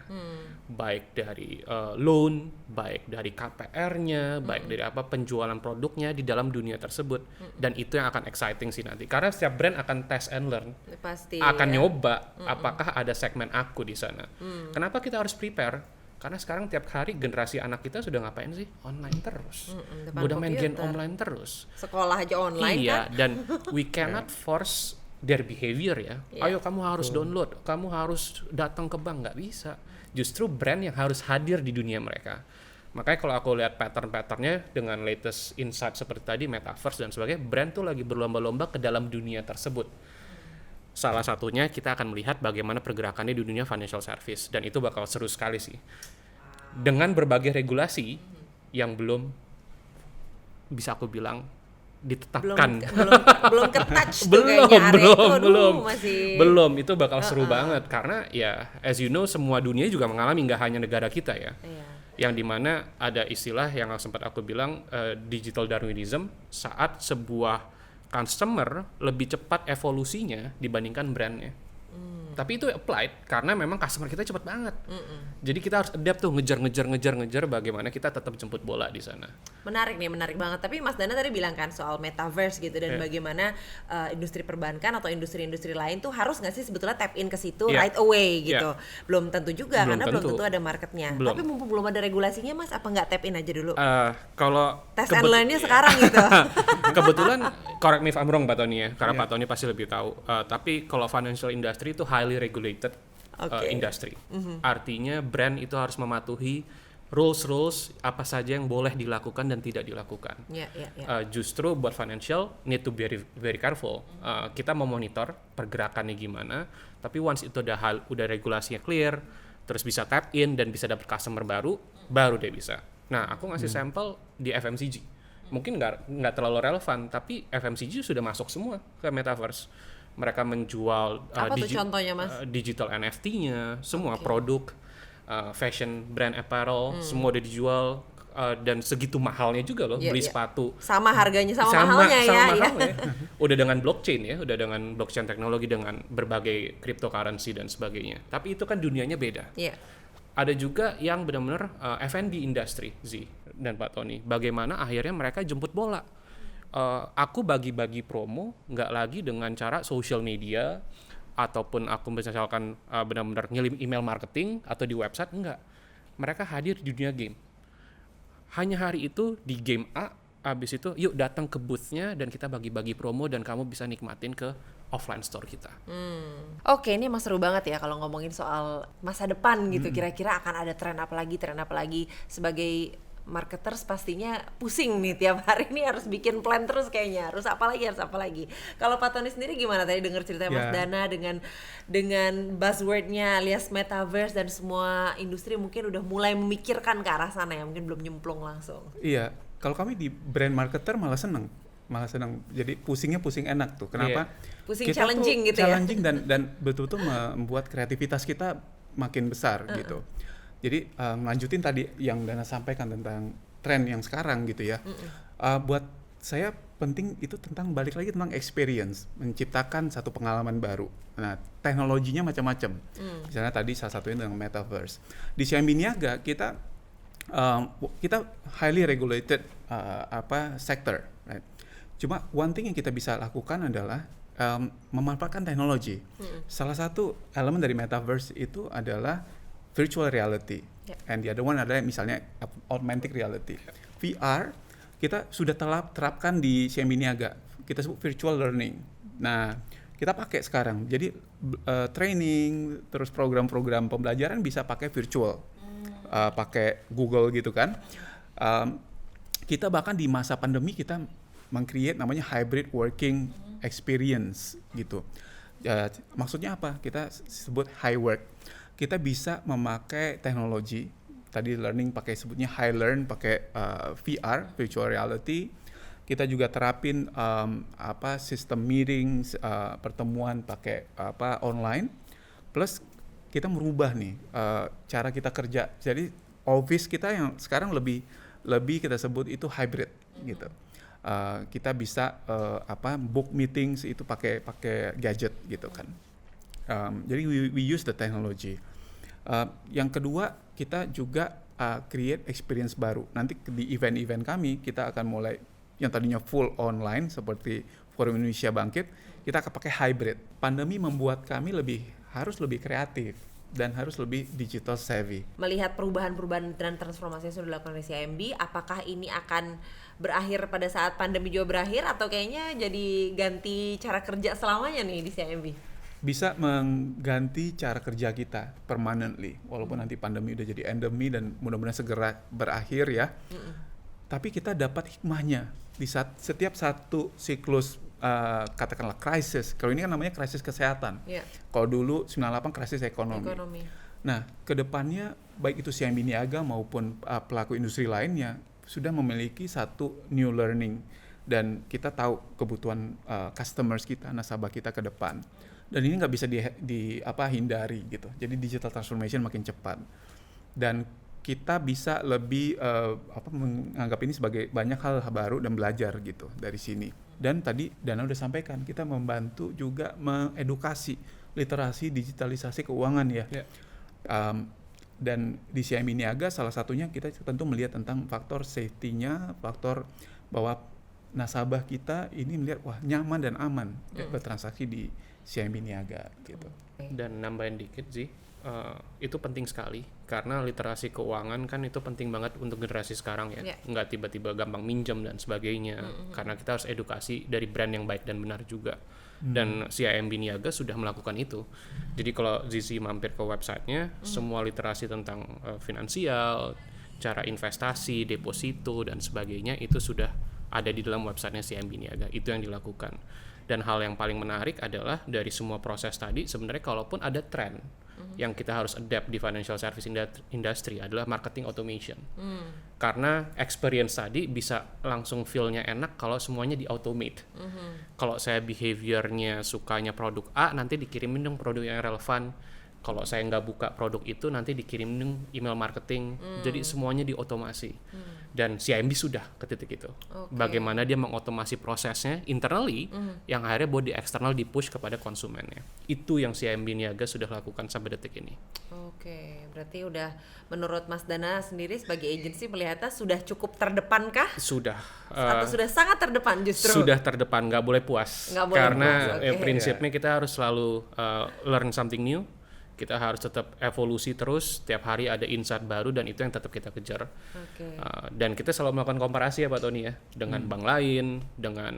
baik dari loan, baik dari KPR-nya, baik dari apa penjualan produknya di dalam dunia tersebut, dan itu yang akan exciting sih nanti, karena setiap brand akan test and learn, Pasti, akan nyoba apakah ada segmen aku di sana. Kenapa kita harus prepare? Karena sekarang tiap hari generasi anak kita sudah ngapain sih? Online terus, udah main game online terus, sekolah aja online kan? Dan we cannot force their behavior ya. Ayo kamu harus download, kamu harus datang ke bank, nggak bisa. Justru brand yang harus hadir di dunia mereka. Makanya kalau aku lihat pattern-patternnya dengan latest insight seperti tadi, metaverse dan sebagainya, brand tuh lagi berlomba-lomba ke dalam dunia tersebut. Salah satunya kita akan melihat bagaimana pergerakannya di dunia financial service, dan itu bakal seru sekali sih. Dengan berbagai regulasi yang belum bisa aku bilang ditetapkan, belum ke-touch tuh kayaknya area itu, belum itu bakal seru banget karena ya as you know semua dunia juga mengalami, nggak hanya negara kita ya, yang dimana ada istilah yang sempat aku bilang digital Darwinism, saat sebuah customer lebih cepat evolusinya dibandingkan brandnya. Tapi itu applied karena memang customer kita cepat banget. Jadi kita harus adapt tuh, ngejar bagaimana kita tetap jemput bola di sana. Menarik banget. Tapi Mas Dana tadi bilang kan soal metaverse gitu, dan bagaimana industri perbankan atau industri-industri lain tuh harus nggak sih sebetulnya tap in ke situ right away gitu. Belum tentu juga karena belum tentu ada marketnya. Tapi mumpung belum ada regulasinya Mas, apa nggak tap in aja dulu? Kalau test and learn-nya sekarang gitu. Kebetulan correct me if I'm wrong Pak Tony ya, karena Pak Tony pasti lebih tahu. Tapi kalau financial industry itu highly regulated industry. Artinya brand itu harus mematuhi rules apa saja yang boleh dilakukan dan tidak dilakukan. Justru buat financial need to be very careful. Kita memonitor pergerakannya gimana, tapi once itu udah regulasinya clear, terus bisa tap in dan bisa dapat customer baru deh bisa. Nah, aku ngasih sampel di FMCG. Mungkin nggak terlalu relevan, tapi FMCG sudah masuk semua ke metaverse. Mereka menjual contohnya, Mas? Digital NFT-nya, semua produk, fashion, brand apparel, semua udah dijual, dan segitu mahalnya juga loh, beli sepatu. Sama harganya, sama mahalnya ya. Udah dengan blockchain ya, udah dengan blockchain teknologi, dengan berbagai cryptocurrency dan sebagainya. Tapi itu kan dunianya beda. Ada juga yang benar-benar F&B industry, Z dan Pak Tony. Bagaimana akhirnya mereka jemput bola. Aku bagi-bagi promo nggak lagi dengan cara social media ataupun aku misalkan benar-benar ngirim email marketing atau di website, enggak. Mereka hadir di dunia game. Hanya hari itu di game A, habis itu yuk datang ke booth-nya dan kita bagi-bagi promo dan kamu bisa nikmatin ke offline store kita. Oke, ini mas seru banget ya kalau ngomongin soal masa depan gitu. Kira-kira akan ada tren apa lagi sebagai marketers pastinya pusing nih tiap hari ini harus bikin plan terus kayaknya. Harus apa lagi. Kalau Pak Tony sendiri gimana tadi dengar cerita Mas Dana dengan buzzword-nya alias metaverse dan semua industri mungkin udah mulai memikirkan ke arah sana ya, mungkin belum nyemplung langsung. Iya, kalau kami di brand marketer malah seneng. Jadi pusing enak tuh. Kenapa? Pusing kita challenging gitu challenging dan betul-betul membuat kreativitas kita makin besar gitu. Jadi melanjutin tadi yang Dana sampaikan tentang tren yang sekarang gitu ya. Buat saya penting itu balik lagi tentang experience, menciptakan satu pengalaman baru. Nah, teknologinya macam-macam. Misalnya tadi salah satunya dengan metaverse. Di Xiaomi Niaga kita highly regulated sector, right? Cuma one thing yang kita bisa lakukan adalah memanfaatkan teknologi. Salah satu elemen dari metaverse itu adalah virtual reality, and the other one adalah misalnya augmented reality. VR kita sudah terapkan di Xiaomi Niaga kita sebut virtual learning. Nah, kita pakai sekarang. Jadi training terus program-program pembelajaran bisa pakai virtual, pakai Google gitu kan. Kita bahkan di masa pandemi kita meng-create namanya hybrid working experience gitu. Maksudnya apa? Kita sebut high work. Kita bisa memakai teknologi. Tadi learning pakai sebutnya high learn, pakai VR, virtual reality. Kita juga terapin sistem meeting, pertemuan pakai online. Plus kita merubah nih cara kita kerja. Jadi office kita yang sekarang lebih kita sebut itu hybrid gitu. Kita bisa book meetings itu pakai gadget gitu kan. Jadi we use the technology. Yang kedua kita juga create experience baru. Nanti di event-event kami kita akan mulai yang tadinya full online seperti Forum Indonesia Bangkit, kita akan pakai hybrid. Pandemi membuat kami harus lebih kreatif dan harus lebih digital savvy. Melihat perubahan-perubahan dan transformasi yang sudah dilakukan oleh CIMB, apakah ini akan berakhir pada saat pandemi juga berakhir atau kayaknya jadi ganti cara kerja selamanya nih di CIMB? Bisa mengganti cara kerja kita permanently, walaupun nanti pandemi udah jadi endemi dan mudah-mudahan segera berakhir ya. Tapi kita dapat hikmahnya di setiap satu siklus katakanlah krisis. Kalau ini kan namanya krisis kesehatan. Kalau dulu 98 krisis ekonomi. Nah, kedepannya baik itu CIMB Niaga maupun pelaku industri lainnya sudah memiliki satu new learning dan kita tahu kebutuhan customers kita, nasabah kita ke depan. Dan ini nggak bisa hindari gitu. Jadi digital transformation makin cepat dan kita bisa lebih menganggap ini sebagai banyak hal baru dan belajar gitu dari sini. Dan tadi Dana udah sampaikan, kita membantu juga mengedukasi literasi digitalisasi keuangan ya. Dan di CIMB Niaga salah satunya kita tentu melihat tentang faktor safety-nya, faktor bahwa nasabah kita ini melihat wah nyaman dan aman bertransaksi di CIMB Niaga gitu. Dan nambahin dikit sih, itu penting sekali karena literasi keuangan kan itu penting banget untuk generasi sekarang ya. Nggak tiba-tiba gampang minjem dan sebagainya karena kita harus edukasi dari brand yang baik dan benar juga. Dan CIMB Niaga sudah melakukan itu. Jadi kalau Zizi mampir ke websitenya, semua literasi tentang finansial, cara investasi, deposito dan sebagainya itu sudah ada di dalam websitenya CIMB Niaga. Itu yang dilakukan. Dan hal yang paling menarik adalah dari semua proses tadi sebenarnya kalaupun ada tren yang kita harus adapt di financial service industry adalah marketing automation. Karena experience tadi bisa langsung feel-nya enak kalau semuanya di automate. Kalau saya behavior-nya sukanya produk A, nanti dikirimin dong produk yang relevan. Kalau saya nggak buka produk itu, nanti dikirimin dong email marketing. Jadi semuanya diotomasi. Dan CIMB sudah ke titik itu. Bagaimana dia mengotomasi prosesnya internally yang akhirnya buat di eksternal di-push kepada konsumennya. Itu yang CIMB Niaga sudah lakukan sampai detik ini. Berarti udah menurut Mas Dana sendiri sebagai agensi melihatnya sudah cukup terdepan kah? Sudah. Atau sudah sangat terdepan justru? Sudah terdepan, nggak boleh puas. Karena prinsipnya kita harus selalu learn something new. Kita harus tetap evolusi terus, setiap hari ada insight baru dan itu yang tetap kita kejar. Dan kita selalu melakukan komparasi ya Pak Tony ya, dengan bank lain, dengan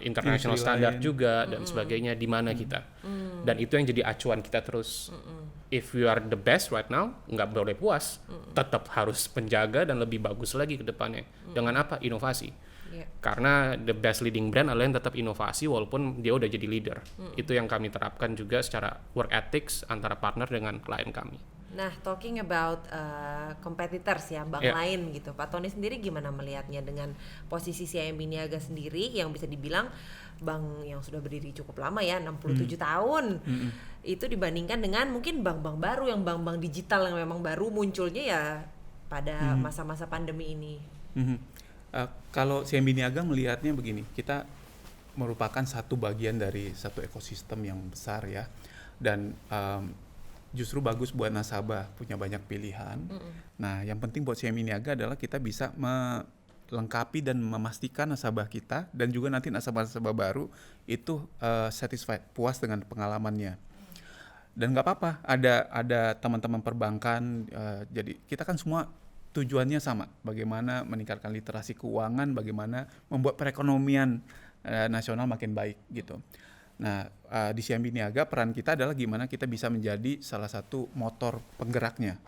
international standard juga dan sebagainya di mana kita. Dan itu yang jadi acuan kita terus. If we are the best right now, nggak boleh puas, tetap harus penjaga dan lebih bagus lagi ke depannya. Dengan apa? Inovasi. Karena the best leading brand adalah yang tetap inovasi walaupun dia udah jadi leader. Itu yang kami terapkan juga secara work ethics antara partner dengan klien kami. Nah, talking about competitors ya, bank lain gitu. Pak Tony sendiri gimana melihatnya dengan posisi CIMB Niaga sendiri yang bisa dibilang bank yang sudah berdiri cukup lama ya, 67 tahun. Itu dibandingkan dengan mungkin bank-bank baru yang bank-bank digital yang memang baru munculnya ya pada masa-masa pandemi ini. Kalau CIMB Niaga melihatnya begini, kita merupakan satu bagian dari satu ekosistem yang besar ya, dan justru bagus buat nasabah punya banyak pilihan. Nah, yang penting buat CIMB Niaga adalah kita bisa melengkapi dan memastikan nasabah kita dan juga nanti nasabah-nasabah baru itu satisfied, puas dengan pengalamannya. Dan nggak apa-apa, ada teman-teman perbankan, jadi kita kan semua tujuannya sama, bagaimana meningkatkan literasi keuangan, bagaimana membuat perekonomian nasional makin baik gitu. Nah, di CIMB Niaga peran kita adalah gimana kita bisa menjadi salah satu motor penggeraknya.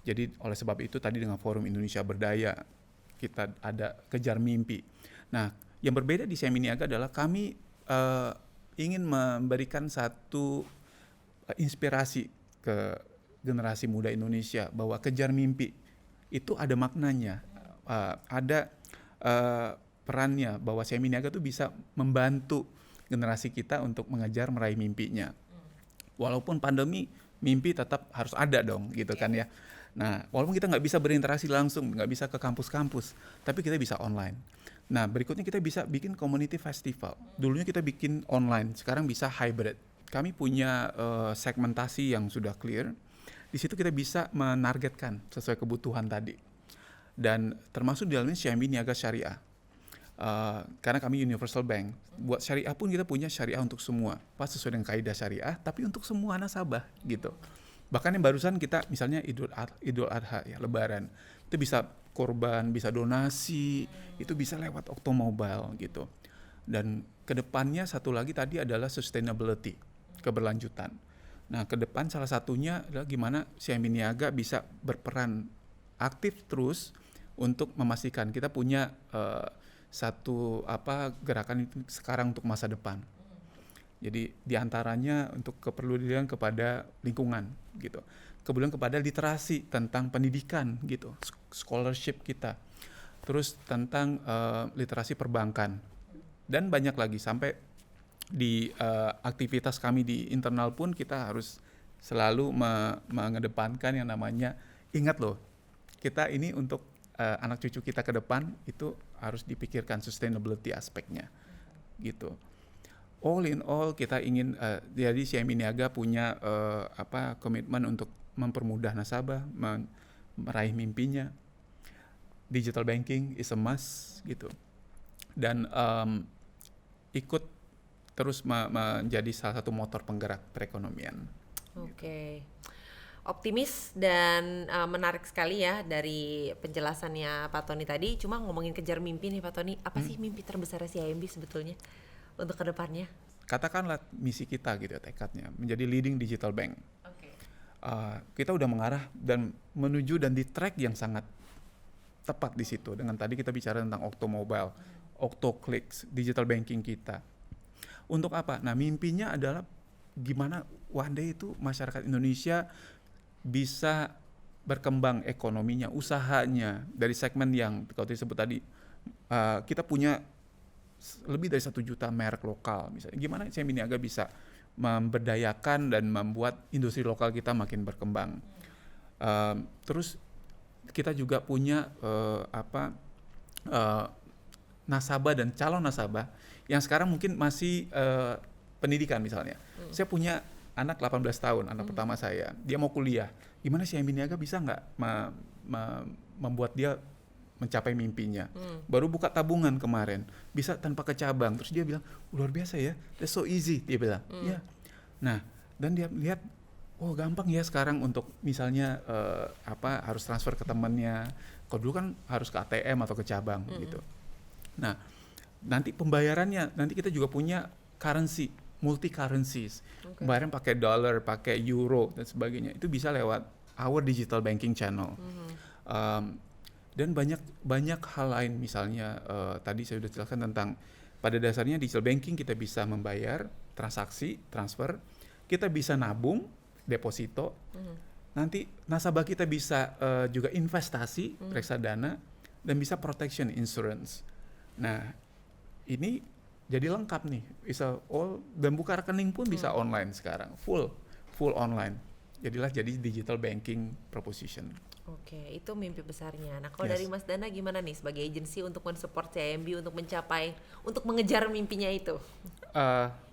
Jadi oleh sebab itu tadi dengan Forum Indonesia Berdaya kita ada kejar mimpi. Nah, yang berbeda di CIMB Niaga adalah kami ingin memberikan satu inspirasi ke generasi muda Indonesia bahwa kejar mimpi itu ada maknanya, ada perannya, bahwa CIMB Niaga itu bisa membantu generasi kita untuk mengejar meraih mimpinya. Walaupun pandemi, mimpi tetap harus ada dong, gitu kan ya. Nah, walaupun kita nggak bisa berinteraksi langsung, nggak bisa ke kampus-kampus, tapi kita bisa online. Nah, berikutnya kita bisa bikin community festival. Dulunya kita bikin online, sekarang bisa hybrid. Kami punya segmentasi yang sudah clear. Di situ kita bisa menargetkan sesuai kebutuhan tadi. Dan termasuk di dalamnya CIMB Niaga Syariah. Karena kami universal bank, buat syariah pun kita punya syariah untuk semua, pas sesuai dengan kaidah syariah, tapi untuk semua nasabah gitu. Bahkan yang barusan kita misalnya Idul Adha ya, Lebaran, itu bisa korban, bisa donasi, itu bisa lewat Oktomobile gitu. Dan kedepannya satu lagi tadi adalah sustainability, keberlanjutan. Nah, ke depan salah satunya adalah gimana CIMB Niaga bisa berperan aktif terus untuk memastikan kita punya satu gerakan itu sekarang untuk masa depan. Jadi diantaranya untuk kepedulian kepada lingkungan gitu, kepedulian kepada literasi tentang pendidikan gitu, scholarship kita, terus tentang literasi perbankan dan banyak lagi. Sampai di aktivitas kami di internal pun kita harus selalu mengedepankan yang namanya, ingat loh, kita ini untuk anak cucu kita ke depan itu harus dipikirkan sustainability aspeknya gitu. All in all kita ingin jadi CIMB Niaga punya komitmen untuk mempermudah nasabah meraih mimpinya. Digital banking is a must gitu. Dan ikut terus menjadi salah satu motor penggerak perekonomian. Oke. Optimis dan menarik sekali ya dari penjelasannya Pak Tony tadi. Cuma ngomongin kejar mimpi nih Pak Tony, apa sih mimpi terbesar CIMB sebetulnya untuk kedepannya? Katakanlah misi kita gitu ya, tekadnya menjadi leading digital bank. Okay. Kita udah mengarah dan menuju dan di track yang sangat tepat di situ. Dengan tadi kita bicara tentang Oktomobile, Oktoclicks, digital banking kita. Untuk apa? Nah, mimpinya adalah gimana one day itu masyarakat Indonesia bisa berkembang ekonominya, usahanya dari segmen yang kalau disebut tadi, kita punya lebih dari 1 juta merek lokal misalnya. Gimana CIMB Niaga bisa memberdayakan dan membuat industri lokal kita makin berkembang. Terus kita juga punya nasabah dan calon nasabah yang sekarang mungkin masih pendidikan misalnya. Saya punya anak 18 tahun, anak pertama saya, dia mau kuliah. Gimana CIMB Niaga bisa nggak membuat dia mencapai mimpinya? Baru buka tabungan kemarin, bisa tanpa ke cabang. Terus dia bilang, luar biasa ya, that's so easy, dia bilang. Ya. Nah, dan dia lihat, oh gampang ya sekarang untuk misalnya harus transfer ke temannya. Kalau dulu kan harus ke ATM atau ke cabang gitu. Nah, nanti pembayarannya, nanti kita juga punya currency, multi currencies. Pembayaran pakai dollar, pakai euro dan sebagainya. Itu bisa lewat our digital banking channel. Dan banyak hal lain, misalnya tadi saya sudah jelaskan tentang pada dasarnya digital banking kita bisa membayar, transaksi, transfer, kita bisa nabung, deposito. Nanti nasabah kita bisa juga investasi, reksadana, dan bisa protection insurance. Nah, ini jadi lengkap nih, bisa dan buka rekening pun bisa online sekarang, full online. Jadilah jadi digital banking proposition. Oke, itu mimpi besarnya. Nah, kalau dari Mas Dana gimana nih sebagai agensi untuk mensupport CIMB untuk mengejar mimpinya itu?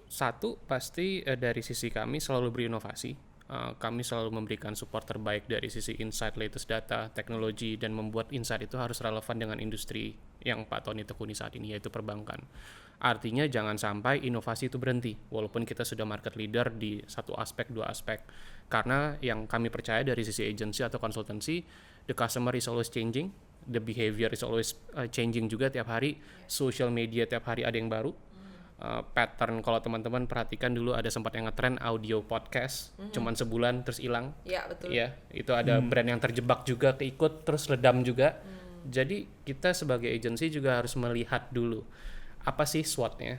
Satu, pasti dari sisi kami selalu berinovasi. Kami selalu memberikan support terbaik dari sisi insight, latest data, teknologi, dan membuat insight itu harus relevan dengan industri yang Pak Tony tekuni saat ini, yaitu perbankan. Artinya jangan sampai inovasi itu berhenti, walaupun kita sudah market leader di satu aspek, dua aspek. Karena yang kami percaya dari sisi agency atau konsultansi, the customer is always changing, the behavior is always changing juga tiap hari, social media tiap hari ada yang baru. pattern. Kalau teman-teman perhatikan dulu ada sempat yang ngetren audio podcast, cuman sebulan terus hilang. Ya, betul. Iya, itu ada brand yang terjebak juga keikut terus redam juga. Jadi kita sebagai agency juga harus melihat dulu apa sih SWOT-nya.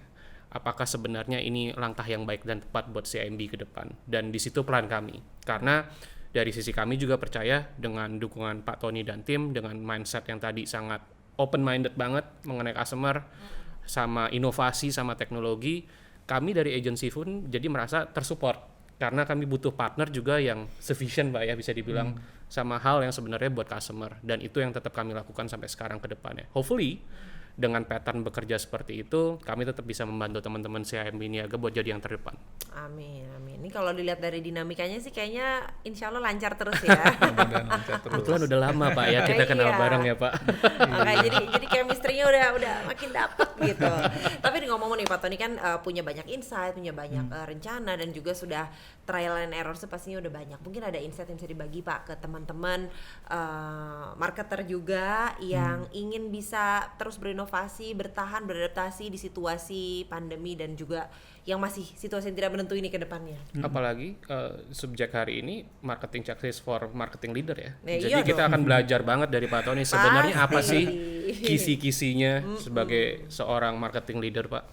Apakah sebenarnya ini langkah yang baik dan tepat buat CIMB ke depan. Dan di situ peran kami. Karena dari sisi kami juga percaya dengan dukungan Pak Tony dan tim, dengan mindset yang tadi sangat open-minded banget mengenai customer, sama inovasi, sama teknologi, kami dari agency pun jadi merasa tersupport. Karena kami butuh partner juga yang sufficient Pak ya, bisa dibilang, sama hal yang sebenarnya buat customer. Dan itu yang tetap kami lakukan sampai sekarang ke depannya. Hopefully, dengan pattern bekerja seperti itu, kami tetap bisa membantu teman-teman CIMB Niaga buat jadi yang terdepan. Amin, amin. Ini kalau dilihat dari dinamikanya sih kayaknya insya Allah lancar terus ya. Mudah-mudahan lancar terus. Kebetulan udah lama Pak ya kita kenal Iya. bareng ya Pak. Makanya jadi chemistry-nya udah makin dapet gitu. Tapi ngomong-ngomong nih Pak Tony kan punya banyak insight, punya banyak rencana dan juga sudah trial and error pastinya udah banyak. Mungkin ada insight yang bisa dibagi Pak ke teman-teman marketer juga yang ingin bisa terus berinovasi, bertahan, beradaptasi di situasi pandemi dan juga yang masih situasi yang tidak menentu ini ke depannya. Apalagi subjek hari ini marketing checklist for marketing leader ya. Nah, Jadi iya kita dong. akan belajar banget dari Pak Tony sebenarnya apa Pasti. sih kisi-kisinya sebagai seorang marketing leader Pak.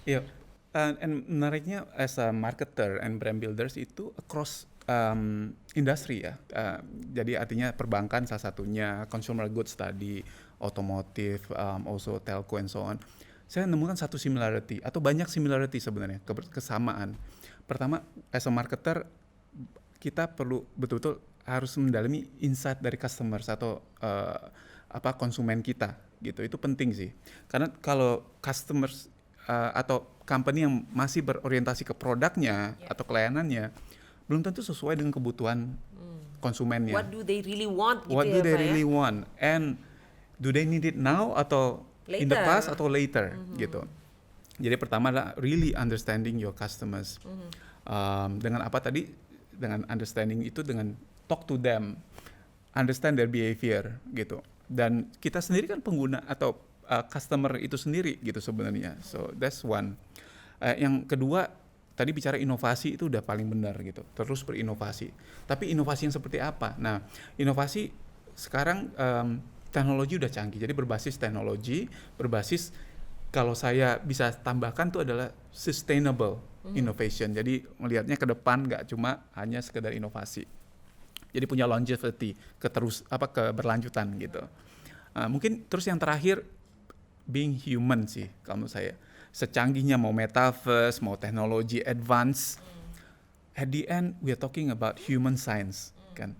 Iya. And menariknya as a marketer and brand builders itu across industri ya. Jadi artinya perbankan salah satunya, consumer goods tadi, otomotif, also telco and so on. Saya nemukan satu similarity atau banyak similarity sebenarnya, kesamaan. Pertama, as a marketer kita perlu betul-betul harus mendalami insight dari customers atau konsumen kita gitu. Itu penting sih. Karena kalau customers atau company yang masih berorientasi ke produknya atau kelayanannya belum tentu sesuai dengan kebutuhan konsumennya. What do they really want gitu What ya do they Pak really ya? want? And do they need it now atau in the Later. past atau later gitu. Jadi pertama adalah really understanding your customers. Dengan apa tadi? Dengan understanding itu dengan talk to them, understand their behavior gitu. Dan kita sendiri kan pengguna atau customer itu sendiri gitu sebenarnya. So that's one. Yang kedua tadi bicara inovasi itu udah paling benar gitu. Terus berinovasi. Tapi inovasi yang seperti apa? Nah, inovasi sekarang teknologi udah canggih. Jadi berbasis teknologi, berbasis kalau saya bisa tambahkan tuh adalah sustainable innovation. Jadi melihatnya ke depan nggak cuma hanya sekedar inovasi. Jadi punya longevity, keberlanjutan gitu. Mungkin terus yang terakhir being human sih kalau menurut saya. Secanggihnya mau metaverse, mau teknologi advance, at the end we are talking about human science kan.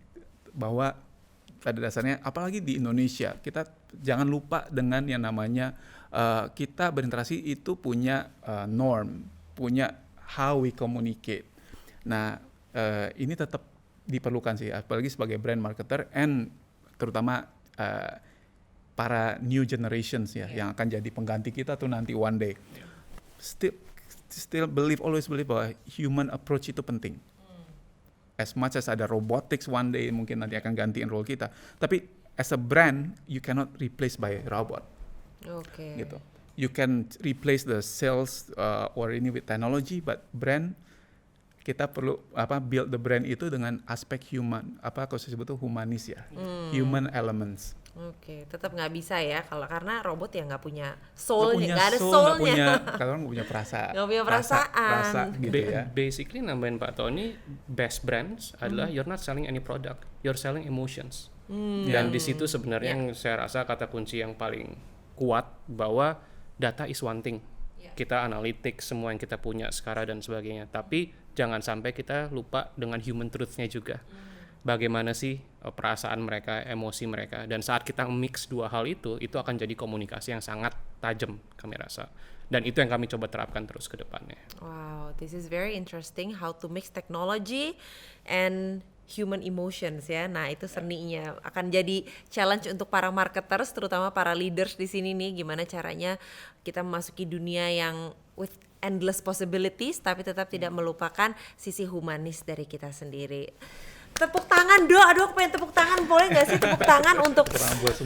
Bahwa pada dasarnya apalagi di Indonesia kita jangan lupa dengan yang namanya kita berinteraksi itu punya norm, punya how we communicate. Nah ini tetap diperlukan sih apalagi sebagai brand marketer and terutama para new generations ya yang akan jadi pengganti kita tuh nanti one day. Still always believe bahwa human approach itu penting. As much as ada robotics one day mungkin nanti akan gantiin role kita, tapi as a brand you cannot replace by robot. Oke. Gitu. You can replace the sales or ini with technology, but brand kita perlu build the brand itu dengan aspek human, kalau saya sebut itu humanis ya, human elements. Oke, tetap nggak bisa ya karena robot ya nggak punya soulnya, nggak ada soul, soulnya. Kalau nggak punya perasaan, Nggak punya perasaan. rasa gitu ya. Basically nambahin Pak Tony, best brands adalah you're not selling any product, you're selling emotions. Dan di situ sebenarnya yang saya rasa kata kunci yang paling kuat bahwa data is one thing. Kita analitik semua yang kita punya sekarang dan sebagainya, tapi jangan sampai kita lupa dengan human truth-nya juga. Bagaimana sih perasaan mereka, emosi mereka, dan saat kita mix dua hal itu akan jadi komunikasi yang sangat tajam kami rasa, dan itu yang kami coba terapkan terus ke depannya. Wow, this is very interesting how to mix technology and human emotions ya. Nah, itu seninya akan jadi challenge untuk para marketers terutama para leaders di sini nih, gimana caranya kita memasuki dunia yang with endless possibilities tapi tetap tidak melupakan sisi humanis dari kita sendiri. Tepuk tangan dong, aduh aku pengen tepuk tangan, boleh gak sih tepuk tangan untuk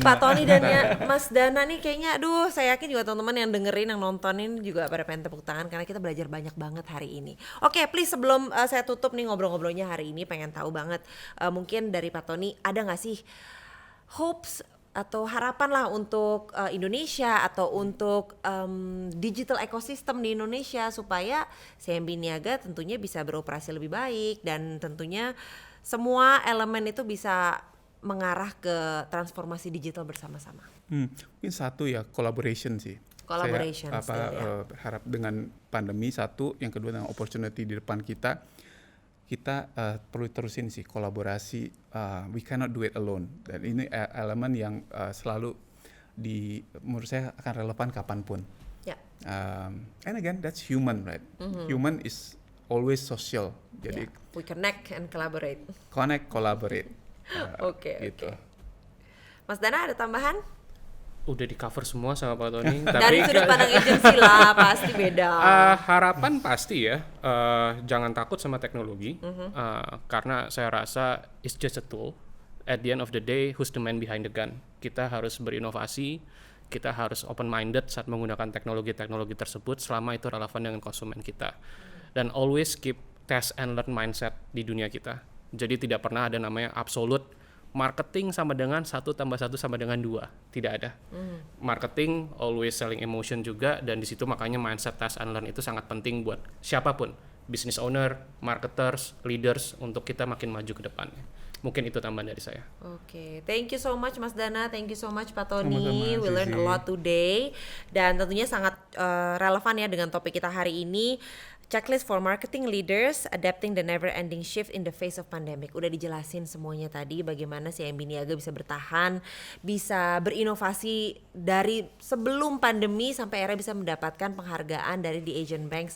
Pak Tony dan ya Mas Dana nih kayaknya, aduh saya yakin juga teman-teman yang dengerin, yang nontonin juga pada pengen tepuk tangan karena kita belajar banyak banget hari ini. Oke, please sebelum saya tutup nih ngobrol-ngobrolnya hari ini, pengen tahu banget mungkin dari Pak Tony ada gak sih hopes atau harapan lah untuk Indonesia atau untuk digital ecosystem di Indonesia supaya CIMB Niaga tentunya bisa beroperasi lebih baik dan tentunya semua elemen itu bisa mengarah ke transformasi digital bersama-sama. Mungkin satu ya collaboration sih. Collaboration. Saya harap dengan pandemi satu, yang kedua dengan opportunity di depan kita perlu terusin sih kolaborasi. We cannot do it alone. Dan ini elemen yang selalu menurut saya akan relevan kapanpun. Yeah. And again, that's human, right? Human is always social. Jadi we connect and collaborate. Connect, collaborate. Oke. Gitu. Mas Dana ada tambahan? Udah di cover semua sama Pak Tony. Dari sudut pandang agensi lah, pasti beda. Harapan pasti ya, jangan takut sama teknologi, karena saya rasa it's just a tool. At the end of the day, who's the man behind the gun? Kita harus berinovasi, kita harus open-minded saat menggunakan teknologi-teknologi tersebut selama itu relevan dengan konsumen kita. Dan always keep test and learn mindset di dunia kita. Jadi tidak pernah ada namanya absolute marketing sama dengan 1 + 1 sama dengan 2. Tidak ada. Marketing always selling emotion juga, dan di situ makanya mindset test and learn itu sangat penting buat siapapun, business owner, marketers, leaders, untuk kita makin maju ke depannya. Mungkin itu tambahan dari saya. Oke, thank you so much Mas Dana, thank you so much Pak Tony. Sama-sama, We learned a Sisi. lot today dan tentunya sangat relevan ya dengan topik kita hari ini. Checklist for marketing leaders, adapting the never-ending shift in the face of pandemic. Udah dijelasin semuanya tadi bagaimana CIMB Niaga bisa bertahan, bisa berinovasi dari sebelum pandemi sampai akhirnya bisa mendapatkan penghargaan dari The Asian Banks,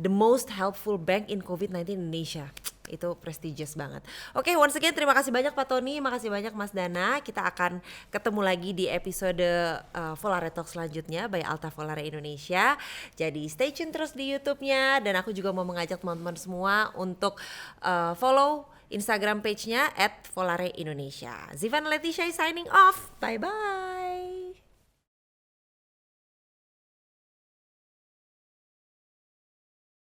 the most helpful bank in COVID-19 Indonesia. Itu prestigious banget. Oke, once again terima kasih banyak Pak Tony, makasih banyak Mas Dana. Kita akan ketemu lagi di episode Volare Talk selanjutnya by Alta Volare Indonesia. Jadi stay tune terus di YouTube-nya, dan aku juga mau mengajak teman-teman semua untuk follow Instagram page-nya @Volare Indonesia. Zivan Leticia signing off. Bye bye.